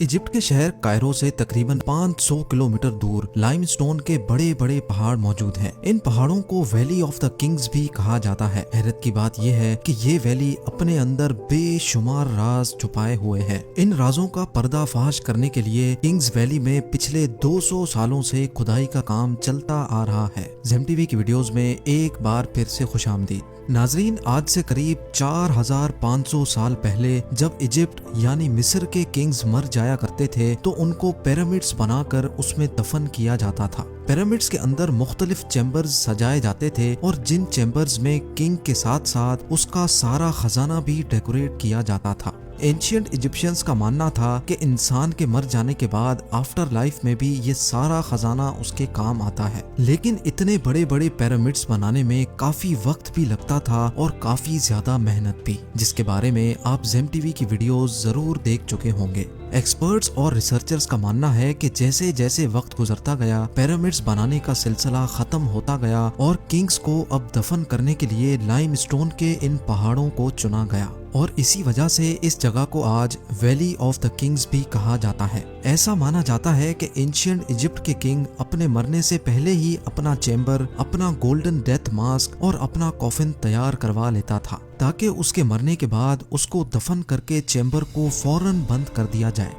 Egypt के शहर Cairo से तकरीबन 500 किलोमीटर दूर लाइमस्टोन के बड़े बड़े पहाड़ मौजूद हैं। इन पहाड़ों को वैली ऑफ द किंग्स भी कहा जाता है। हैरत की बात यह है कि ये वैली अपने अंदर बेशुमार राज छुपाए हुए है। इन राजों का पर्दाफाश करने के लिए किंग्स वैली में पिछले 200 सालों से खुदाई का काम चलता आ रहा है। जेम टीवी की वीडियोस में एक बार फिर से खुशामदीद। नाजरीन, आज से करीब 4500 साल पहले जब इजिप्ट यानी मिस्र के किंग्स मर जाया करते थे तो उनको पिरामिड्स बनाकर उसमें दफन किया जाता था। पिरामिड्स के अंदर मुख्तलिफ चैम्बर्स सजाए जाते थे और जिन चैम्बर्स में किंग के साथ साथ उसका सारा खजाना भी डेकोरेट किया जाता था। एंशिएंट इजिप्शियंस का मानना था कि इंसान के मर जाने के बाद आफ्टर लाइफ में भी ये सारा खजाना उसके काम आता है। लेकिन इतने बड़े बड़े पिरामिड्स बनाने में काफी वक्त भी लगता था और काफी ज्यादा मेहनत भी, जिसके बारे में आप जेम टीवी की वीडियोस जरूर देख चुके होंगे। एक्सपर्ट्स और रिसर्चर्स का मानना है कि जैसे जैसे वक्त गुजरता गया पिरामिड्स बनाने का सिलसिला खत्म होता गया और किंग्स को अब दफन करने के लिए लाइमस्टोन के इन पहाड़ों को चुना गया और इसी वजह से इस जगह को आज वैली ऑफ द किंग्स भी कहा जाता है। ऐसा माना जाता है कि एंशिएंट इजिप्ट के किंग अपने मरने से पहले ही अपना चैम्बर, अपना गोल्डन डेथ मास्क और अपना कॉफिन तैयार करवा लेता था ताकि उसके मरने के बाद उसको दफन करके चैम्बर को फौरन बंद कर दिया जाए।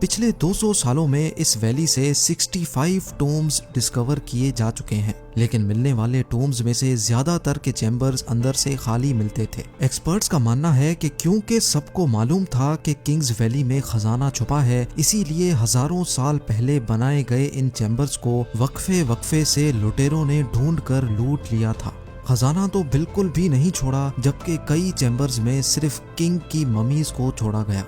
पिछले 200 सालों में इस वैली से 65 टूम्स डिस्कवर किए जा चुके हैं, लेकिन मिलने वाले टूम्स में से ज्यादातर के चैम्बर्स अंदर से खाली मिलते थे। एक्सपर्ट्स का मानना है कि क्योंकि सबको मालूम था कि किंग्स वैली में खजाना छुपा है, इसीलिए हजारों साल पहले बनाए गए इन चैम्बर्स को वक्फे वक्फे से लुटेरों ने ढूंढ कर लूट लिया था। खजाना तो बिल्कुल भी नहीं छोड़ा, जबकि कई चैम्बर्स में सिर्फ किंग की ममीज को छोड़ा गया।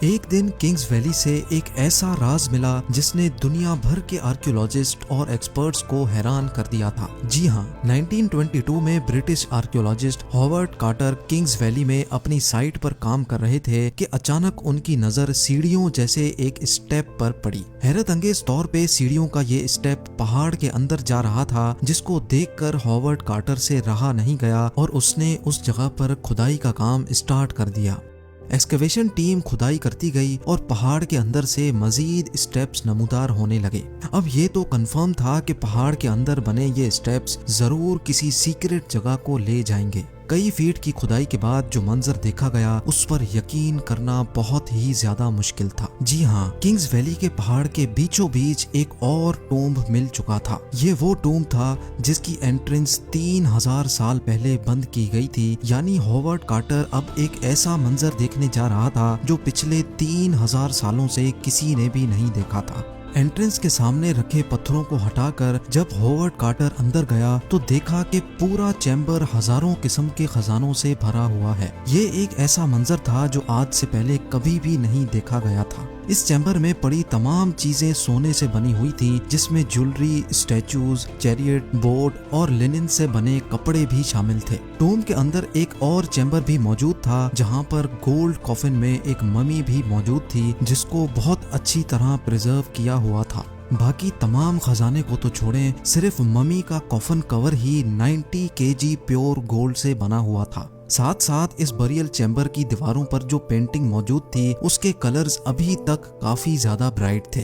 एक दिन किंग्स वैली से एक ऐसा राज मिला जिसने दुनिया भर के आर्कियोलॉजिस्ट और एक्सपर्ट्स को हैरान कर दिया था। जी हाँ, 1922 में British archaeologist Howard Carter Kings Valley में अपनी साइट पर काम कर रहे थे कि अचानक उनकी नजर सीढ़ियों जैसे एक स्टेप पर पड़ी। हैरत अंगेज तौर पे सीढ़ियों का ये स्टेप पहाड़ के अंदर जा रहा था, जिसको देखकर हॉवर्ड कार्टर से रहा नहीं गया और उसने उस जगह पर खुदाई का काम स्टार्ट कर दिया। एक्सकवेशन टीम खुदाई करती गई और पहाड़ के अंदर से मजीद स्टेप्स नमूदार होने लगे। अब ये तो कंफर्म था कि पहाड़ के अंदर बने ये स्टेप्स जरूर किसी सीक्रेट जगह को ले जाएंगे। कई फीट की खुदाई के बाद जो मंजर देखा गया उस पर यकीन करना बहुत ही ज्यादा मुश्किल था। जी हाँ, किंग्स वैली के पहाड़ के बीचों बीच एक और टूम्ब मिल चुका था। ये वो टूम्ब था जिसकी एंट्रेंस 3000 साल पहले बंद की गई थी। यानी हॉवर्ड कार्टर अब एक ऐसा मंजर देखने जा रहा था जो पिछले 3000 सालों से किसी ने भी नहीं देखा था। एंट्रेंस के सामने रखे पत्थरों को हटाकर जब हॉवर्ड कार्टर अंदर गया तो देखा कि पूरा चैम्बर हजारों किस्म के खजानों से भरा हुआ है। ये एक ऐसा मंजर था जो आज से पहले कभी भी नहीं देखा गया था। इस चैम्बर में पड़ी तमाम चीजें सोने से बनी हुई थी, जिसमें ज्वेलरी, स्टैचूज, चैरियट, बोट और लिनन से बने कपड़े भी शामिल थे। टूम के अंदर एक और चैम्बर भी मौजूद था जहां पर गोल्ड कॉफिन में एक ममी भी मौजूद थी, जिसको बहुत अच्छी तरह प्रिजर्व किया हुआ था। बाकी तमाम खजाने को तो छोड़ें, सिर्फ ममी का कॉफन कवर ही 90 केजी प्योर गोल्ड से बना हुआ था। साथ साथ इस बरियल चैम्बर की दीवारों पर जो पेंटिंग मौजूद थी उसके कलर्स अभी तक काफी ज्यादा ब्राइट थे।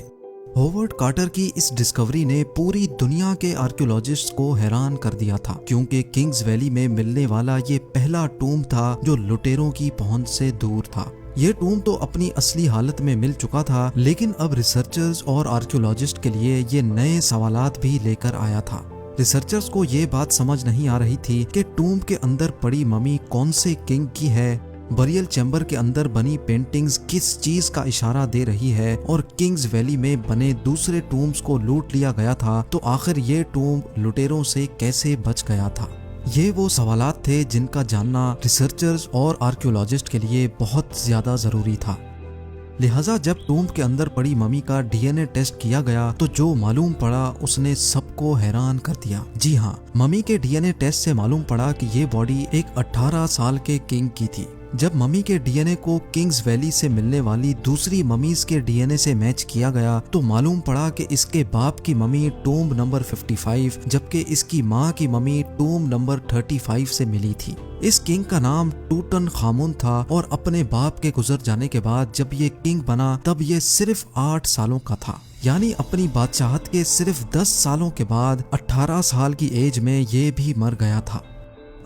हॉवर्ड कार्टर की इस डिस्कवरी ने पूरी दुनिया के आर्कियोलॉजिस्ट्स को हैरान कर दिया था, क्योंकि किंग्स वैली में मिलने वाला ये पहला टूम्ब था जो लुटेरों की पहुंच से दूर था। ये टूम्ब तो अपनी असली हालत में मिल चुका था, लेकिन अब रिसर्चर्स और आर्कियोलॉजिस्ट के लिए ये नए सवालात भी लेकर आया था। रिसर्चर्स को ये बात समझ नहीं आ रही थी कि टूम्ब के अंदर पड़ी ममी कौन से किंग की है, बरियल चैम्बर के अंदर बनी पेंटिंग्स किस चीज का इशारा दे रही है, और किंग्स वैली में बने दूसरे टूम्ब्स को लूट लिया गया था तो आखिर ये टूम्ब लुटेरों से कैसे बच गया था। ये वो सवालात थे जिनका जानना रिसर्चर्स और आर्कियोलॉजिस्ट के लिए बहुत ज्यादा जरूरी था। लिहाजा जब टूम्ब के अंदर पड़ी ममी का डीएनए टेस्ट किया गया तो जो मालूम पड़ा उसने सबको हैरान कर दिया। जी हाँ, ममी के डीएनए टेस्ट से मालूम पड़ा कि ये बॉडी एक 18 साल के किंग की थी। जब मम्मी के डीएनए को किंग्स वैली से मिलने वाली दूसरी मम्मीज के डीएनए से मैच किया गया तो मालूम पड़ा कि इसके बाप की मम्मी टूम्ब नंबर 55 जबकि इसकी माँ की मम्मी टूम्ब नंबर 35 से मिली थी। इस किंग का नाम टूटन खामून था और अपने बाप के गुजर जाने के बाद जब ये किंग बना तब ये सिर्फ 8 सालों का था, यानी अपनी बादशाहत के सिर्फ 10 सालों के बाद 18 साल की एज में ये भी मर गया था।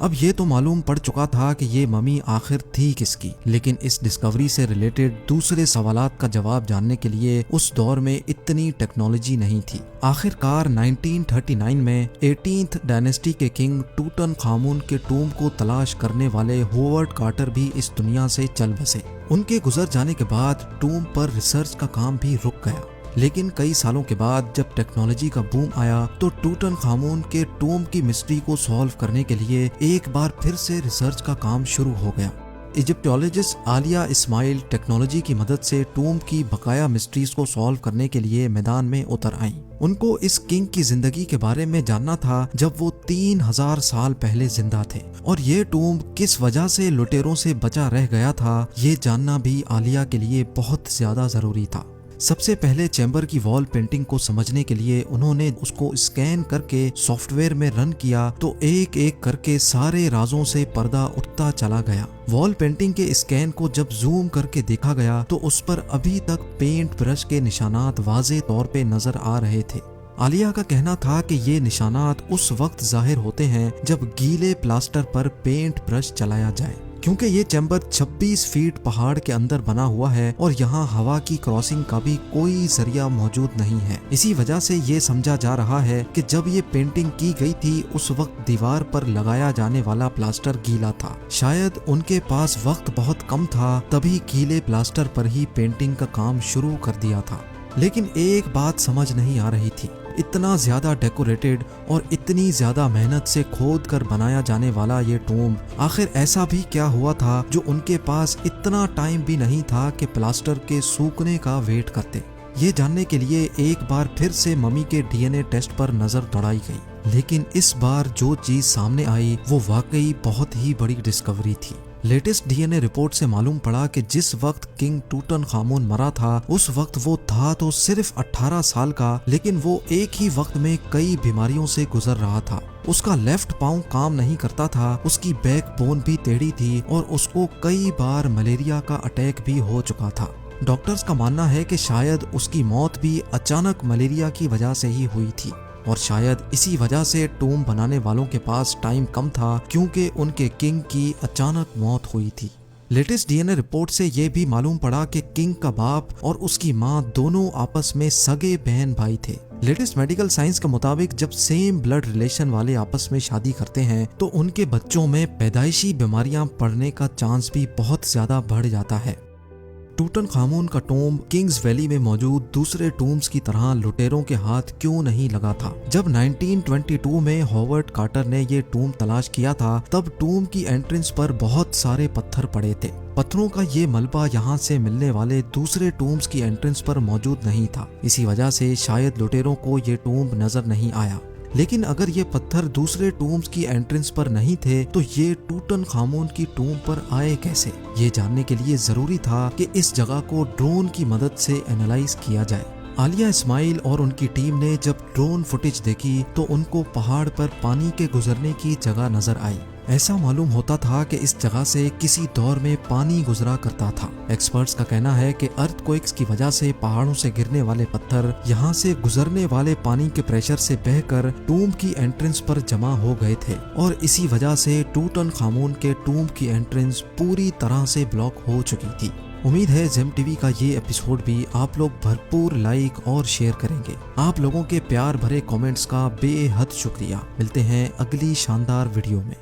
अब ये तो मालूम पड़ चुका था कि ये मम्मी आखिर थी किसकी, लेकिन इस डिस्कवरी से रिलेटेड दूसरे सवालात का जवाब जानने के लिए उस दौर में इतनी टेक्नोलॉजी नहीं थी। आखिरकार 1939 में 18th डायनेस्टी के किंग टूटन खामून के टूम्ब को तलाश करने वाले होवर्ड कार्टर भी इस दुनिया से चल बसे। उनके गुजर जाने के बाद टूम्ब पर रिसर्च का काम भी रुक गया, लेकिन कई सालों के बाद जब टेक्नोलॉजी का बूम आया तो टूटन खामून के टूम्ब की मिस्ट्री को सॉल्व करने के लिए एक बार फिर से रिसर्च का काम शुरू हो गया। इजिप्टोलॉजिस्ट आलिया इस्माइल टेक्नोलॉजी की मदद से टूम्ब की बकाया मिस्ट्रीज को सॉल्व करने के लिए मैदान में उतर आईं। उनको इस किंग की जिंदगी के बारे में जानना था जब वो 3000 साल पहले जिंदा थे, और ये टूम्ब किस वजह से लुटेरों से बचा रह गया था ये जानना भी आलिया के लिए बहुत ज्यादा जरूरी था। सबसे पहले चैम्बर की वॉल पेंटिंग को समझने के लिए उन्होंने उसको स्कैन करके सॉफ्टवेयर में रन किया तो एक एक करके सारे राजों से पर्दा उठता चला गया। वॉल पेंटिंग के स्कैन को जब जूम करके देखा गया तो उस पर अभी तक पेंट ब्रश के निशानात वाज़े तौर पे नजर आ रहे थे। आलिया का कहना था कि ये निशानात उस वक्त जाहिर होते हैं जब गीले प्लास्टर पर पेंट ब्रश चलाया जाए, क्योंकि ये चैम्बर 26 फीट पहाड़ के अंदर बना हुआ है और यहाँ हवा की क्रॉसिंग का भी कोई जरिया मौजूद नहीं है। इसी वजह से ये समझा जा रहा है कि जब ये पेंटिंग की गई थी उस वक्त दीवार पर लगाया जाने वाला प्लास्टर गीला था। शायद उनके पास वक्त बहुत कम था, तभी गीले प्लास्टर पर ही पेंटिंग का काम शुरू कर दिया था। लेकिन एक बात समझ नहीं आ रही थी, इतना ज्यादा डेकोरेटेड और इतनी ज्यादा मेहनत से खोद कर बनाया जाने वाला ये टूम्ब आखिर ऐसा भी क्या हुआ था जो उनके पास इतना टाइम भी नहीं था कि प्लास्टर के सूखने का वेट करते। ये जानने के लिए एक बार फिर से मम्मी के डीएनए टेस्ट पर नजर दौड़ाई गई, लेकिन इस बार जो चीज सामने आई वो वाकई बहुत ही बड़ी डिस्कवरी थी। लेटेस्ट डीएनए रिपोर्ट से मालूम पड़ा कि जिस वक्त किंग टूटन खामून मरा था उस वक्त वो था तो सिर्फ 18 साल का, लेकिन वो एक ही वक्त में कई बीमारियों से गुजर रहा था। उसका लेफ्ट पाँव काम नहीं करता था, उसकी बैक बोन भी टेढ़ी थी और उसको कई बार मलेरिया का अटैक भी हो चुका था। डॉक्टर्स का मानना है कि शायद उसकी मौत भी अचानक मलेरिया की वजह से ही हुई थी, और शायद इसी वजह से टूम्ब बनाने वालों के पास टाइम कम था क्योंकि उनके किंग की अचानक मौत हुई थी। लेटेस्ट डीएनए रिपोर्ट से ये भी मालूम पड़ा कि किंग का बाप और उसकी माँ दोनों आपस में सगे बहन भाई थे। लेटेस्ट मेडिकल साइंस के मुताबिक जब सेम ब्लड रिलेशन वाले आपस में शादी करते हैं तो उनके बच्चों में पैदाइशी बीमारियां पड़ने का चांस भी बहुत ज्यादा बढ़ जाता है। टूटन खामून का टूम्ब किंग्स वैली में मौजूद दूसरे टूम्ब्स की तरह लुटेरों के हाथ क्यों नहीं लगा था? जब 1922 में हॉवर्ड कार्टर ने ये टूम्ब तलाश किया था तब टूम्ब की एंट्रेंस पर बहुत सारे पत्थर पड़े थे। पत्थरों का ये मलबा यहाँ से मिलने वाले दूसरे टूम्ब्स की एंट्रेंस पर मौजूद नहीं था, इसी वजह से शायद लुटेरों को ये टूम्ब नजर नहीं आया। लेकिन अगर ये पत्थर दूसरे टूम्ब्स की एंट्रेंस पर नहीं थे तो ये टूटन खामून की टूम्ब पर आए कैसे? ये जानने के लिए जरूरी था कि इस जगह को ड्रोन की मदद से एनालाइज किया जाए। आलिया इस्माइल और उनकी टीम ने जब ड्रोन फुटेज देखी तो उनको पहाड़ पर पानी के गुजरने की जगह नजर आई। ऐसा मालूम होता था कि इस जगह से किसी दौर में पानी गुजरा करता था। एक्सपर्ट्स का कहना है कि अर्थक्वेक्स की वजह से पहाड़ों से गिरने वाले पत्थर यहाँ से गुजरने वाले पानी के प्रेशर से बहकर टूम्ब की एंट्रेंस पर जमा हो गए थे और इसी वजह से टूटन खामून के टूम्ब की एंट्रेंस पूरी तरह से ब्लॉक हो चुकी थी। उम्मीद है जेम टीवी का ये एपिसोड भी आप लोग भरपूर लाइक और शेयर करेंगे। आप लोगों के प्यार भरे कमेंट्स का बेहद शुक्रिया। मिलते हैं अगली शानदार वीडियो में।